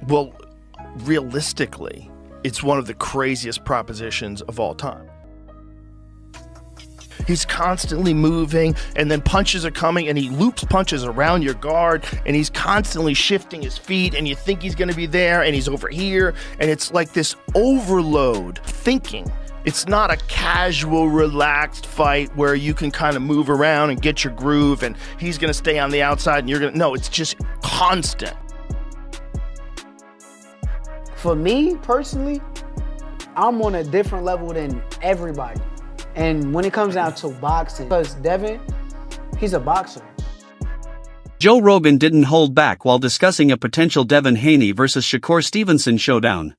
Well, realistically, it's one of the craziest propositions of all time. He's constantly moving, and then punches are coming, and he loops punches around your guard, and he's constantly shifting his feet, and you think he's going to be there, and he's over here, and it's like this overload thinking. It's not a casual, relaxed fight where you can kind of move around and get your groove, and he's going to stay on the outside, and you're going to... No, it's just constant. For me, personally, I'm on a different level than everybody. And when it comes down to boxing, because Devin, he's a boxer. Joe Rogan didn't hold back while discussing a potential Devin Haney versus Shakur Stevenson showdown.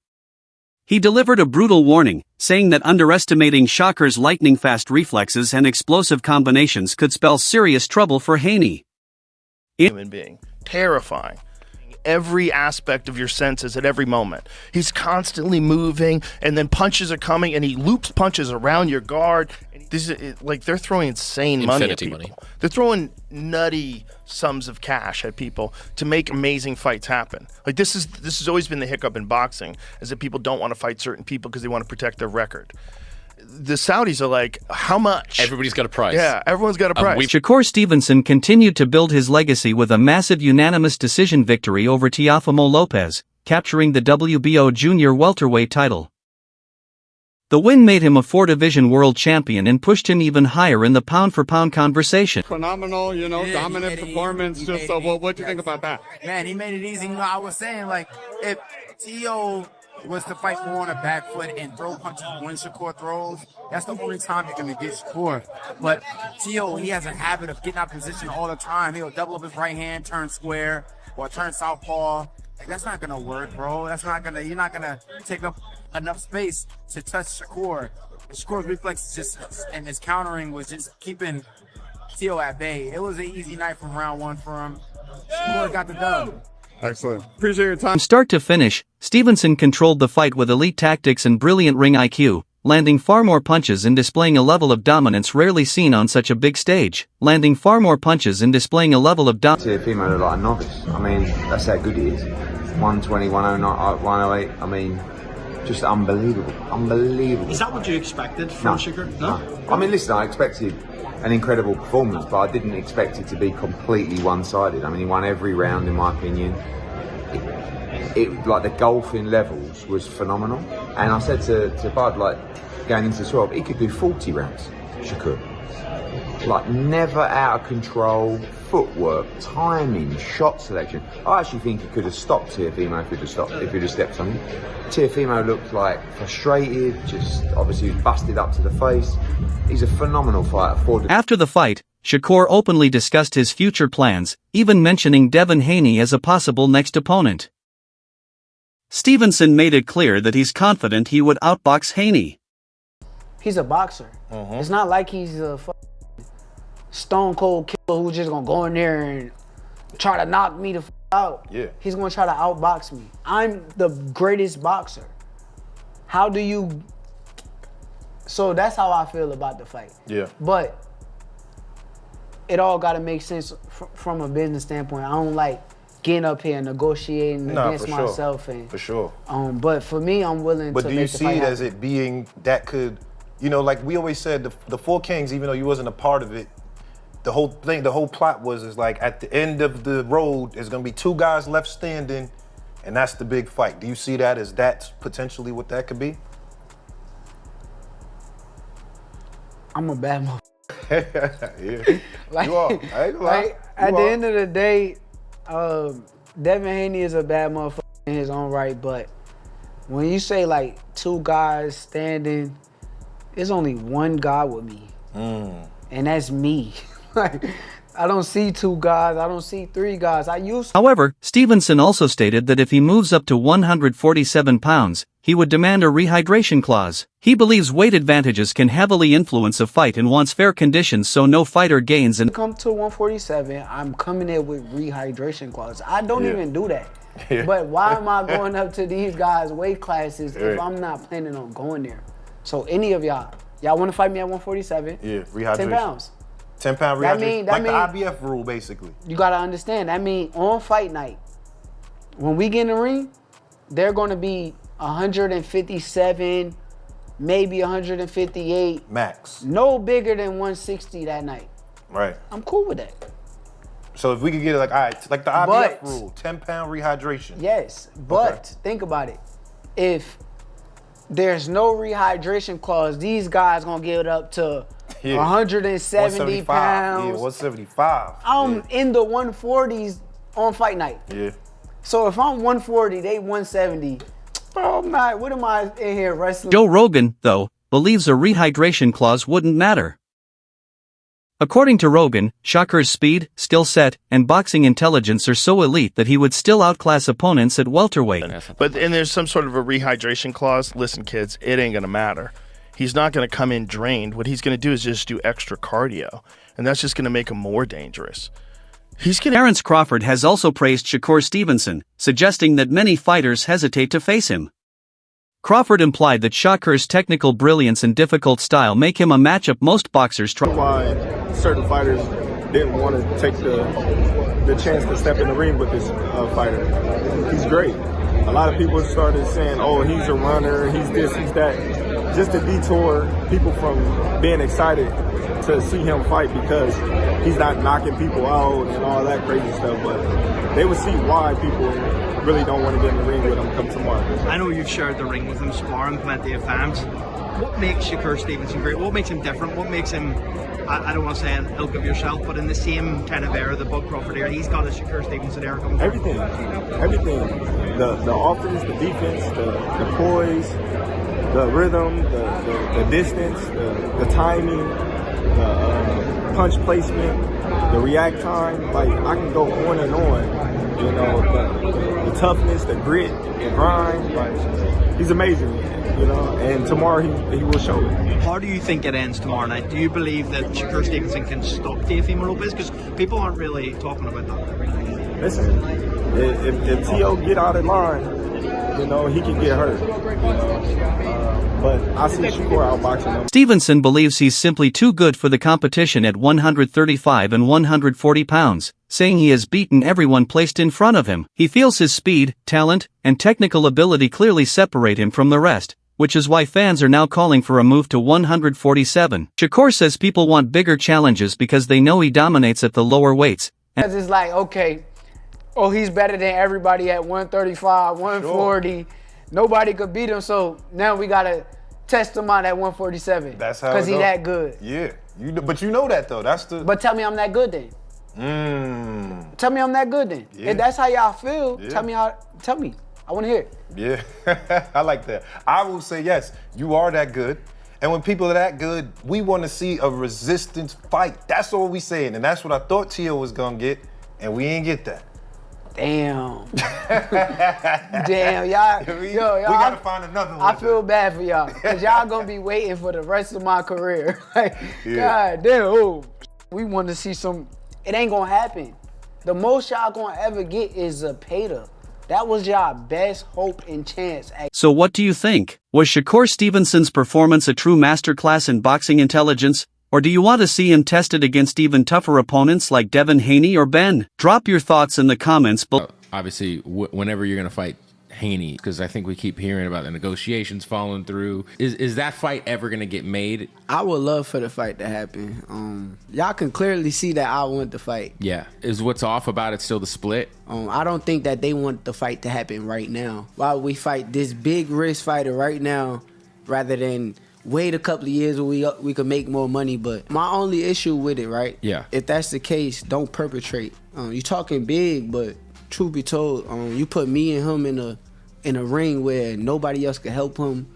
He delivered a brutal warning, saying that underestimating Shakur's lightning-fast reflexes and explosive combinations could spell serious trouble for Haney. Human being. Terrifying. Every aspect of your senses at every moment. He's constantly moving, and then punches are coming, and he loops punches around your guard. This is like they're throwing insane money at people. They're throwing nutty sums of cash at people to make amazing fights happen. Like this has always been the hiccup in boxing, is that people don't want to fight certain people because they want to protect their record. The Saudis are like, how much? Everybody's got a price. Yeah, everyone's got a price. Shakur Stevenson continued to build his legacy with a massive unanimous decision victory over Teofimo Lopez, capturing the WBO junior welterweight title. The win made him a 4-division world champion and pushed him even higher in the pound-for-pound conversation. Phenomenal, dominant performance. Just what do you think about that? Man, he made it easy. I was saying, like, if Tio was to fight more on a back foot and throw punches when Shakur throws, that's the only time you're going to get Shakur. But Tio, he has a habit of getting out of position all the time. He'll double up his right hand, turn square, or turn southpaw. Like, that's not going to work, bro. You're not going to take up enough space to touch Shakur. Shakur's reflexes and his countering was just keeping Tio at bay. It was an easy night from round one for him. Shakur got the dub. Excellent. Appreciate your time. From start to finish, Stevenson controlled the fight with elite tactics and brilliant ring IQ, landing far more punches and displaying a level of dominance rarely seen on such a big stage. Teofimo looked like a novice. I mean, that's how good he is. 120, 109, 108. I mean, just unbelievable. Unbelievable. Is that what you expected from Shakur? No? I mean, listen, I expected an incredible performance, but I didn't expect it to be completely one-sided. I mean, he won every round, in my opinion. It like the golfing levels was phenomenal. And I said to Bud, like, going into 12, he could do 40 rounds, Shakur. Like, never out of control, footwork, timing, shot selection. I actually think he could have stopped Teofimo if he'd have stepped on him. Teofimo looked like frustrated, just obviously was busted up to the face. He's a phenomenal fighter. After the fight, Shakur openly discussed his future plans, even mentioning Devin Haney as a possible next opponent. Stevenson made it clear that he's confident he would outbox Haney. He's a boxer. It's not like he's a stone cold killer who's just gonna go in there and try to knock me the out. Yeah. He's gonna try to outbox me. I'm the greatest boxer. How do you... So that's how I feel about the fight. Yeah. But it all gotta make sense from a business standpoint. I don't like getting up here and negotiating against myself. And, for sure. But for me, I'm willing to make the fight. But do you see it as it being that could, like we always said, the Four Kings, even though you wasn't a part of it, the whole plot was like at the end of the road, there's gonna be two guys left standing, and that's the big fight. Do you see that as that's potentially what that could be? I'm a bad Yeah, you are. I ain't gonna lie. At the end of the day, Devin Haney is a bad motherfucker in his own right, but when you say like two guys standing, there's only one guy with me, and that's me. Like, I don't see two guys, I don't see three guys. However, Stevenson also stated that if he moves up to 147 pounds, he would demand a rehydration clause. He believes weight advantages can heavily influence a fight and wants fair conditions so no fighter gains. And come to 147, I'm coming in with rehydration clause. I don't even do that. But why am I going up to these guys' weight classes if I'm not planning on going there? So any of y'all want to fight me at 147? Yeah, rehydration. 10 pounds. 10-pound rehydration, like the IBF rule, basically. You got to understand, that means on fight night, when we get in the ring, they're going to be 157, maybe 158. Max. No bigger than 160 that night. Right. I'm cool with that. So if we could get it like, all right, like the IBF rule, 10-pound rehydration. Yes, but think about it. If there's no rehydration clause, these guys going to get it up to 170 pounds. Yeah, 175. I'm in the 140s on fight night. Yeah. So if I'm 140, they 170. Bro, I'm not, what am I in here wrestling? Joe Rogan, though, believes a rehydration clause wouldn't matter. According to Rogan, Shakur's speed, skill set, and boxing intelligence are so elite that he would still outclass opponents at welterweight. And there's some sort of a rehydration clause. Listen, kids, it ain't going to matter. He's not going to come in drained. What he's going to do is just do extra cardio, and that's just going to make him more dangerous. Terence Crawford has also praised Shakur Stevenson, suggesting that many fighters hesitate to face him. Crawford implied that Shakur's technical brilliance and difficult style make him a matchup most boxers try. Why certain fighters didn't want to take the chance to step in the ring with this fighter. He's great. A lot of people started saying, oh, he's a runner, he's this, he's that. Just to detour people from being excited to see him fight because he's not knocking people out and all that crazy stuff. But they would see why people really don't want to get in the ring with him come tomorrow. I know you've shared the ring with him, sparring plenty of times. What makes Shakur Stevenson great? What makes him different? What makes him, I don't want to say an ilk of yourself, but in the same kind of era, the Bud Crawford era, he's got a Shakur Stevenson era coming from. Everything. The offense, the defense, the poise, the rhythm, the distance, the timing, the punch placement, the react time. Like, I can go on and on. You know, the toughness, the grit, the grind. Like, he's amazing, you know, and tomorrow he will show it. How do you think it ends tomorrow night? Do you believe that Shakur Stevenson can stop Teofimo Lopez? Because people aren't really talking about that. Listen, if T.O. get out of line, you know, he can get hurt. But I see Shakur outboxing him. Stevenson believes he's simply too good for the competition at 135 and 140 pounds, saying he has beaten everyone placed in front of him. He feels his speed, talent, and technical ability clearly separate him from the rest, which is why fans are now calling for a move to 147. Shakur says people want bigger challenges because they know he dominates at the lower weights. Because it's like, okay, oh, he's better than everybody at 135, 140. Sure. Nobody could beat him, so now we got to test him out at 147. That's how it because he's that good. Yeah, but you know that, though. That's the... But tell me I'm that good then. Tell me I'm that good then. Yeah. If that's how y'all feel, tell me. I want to hear it. Yeah, I like that. I will say yes, you are that good. And when people are that good, we want to see a resistance fight. That's all we saying. And that's what I thought Tio was going to get, and we ain't get that. Damn. Damn, y'all. We got to find another one. I feel bad for y'all, because y'all going to be waiting for the rest of my career. Like, God damn, we want to see some... It ain't going to happen. The most y'all going to ever get is a Zepeda. That was y'all best hope and chance. So what do you think? Was Shakur Stevenson's performance a true masterclass in boxing intelligence? Or do you want to see him tested against even tougher opponents like Devin Haney or Ben? Drop your thoughts in the comments below. Obviously, whenever you're going to fight Haney, because I think we keep hearing about the negotiations falling through. Is that fight ever going to get made? I would love for the fight to happen. Y'all can clearly see that I want the fight. Yeah. Is what's off about it still the split? I don't think that they want the fight to happen right now. Why would we fight this big risk fighter right now rather than wait a couple of years where we could make more money? But my only issue with it, right? Yeah. If that's the case, don't perpetrate. You talking big, but truth be told, you put me and him in a ring where nobody else can help him.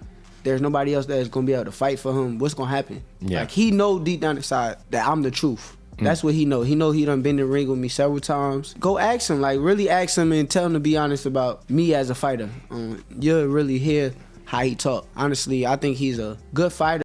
There's nobody else that's gonna be able to fight for him. What's gonna happen? Yeah. Like, he know deep down inside that I'm the truth. That's what he know. He know he done been in the ring with me several times. Go ask him, like really ask him and tell him to be honest about me as a fighter. You'll really hear how he talk. Honestly, I think he's a good fighter.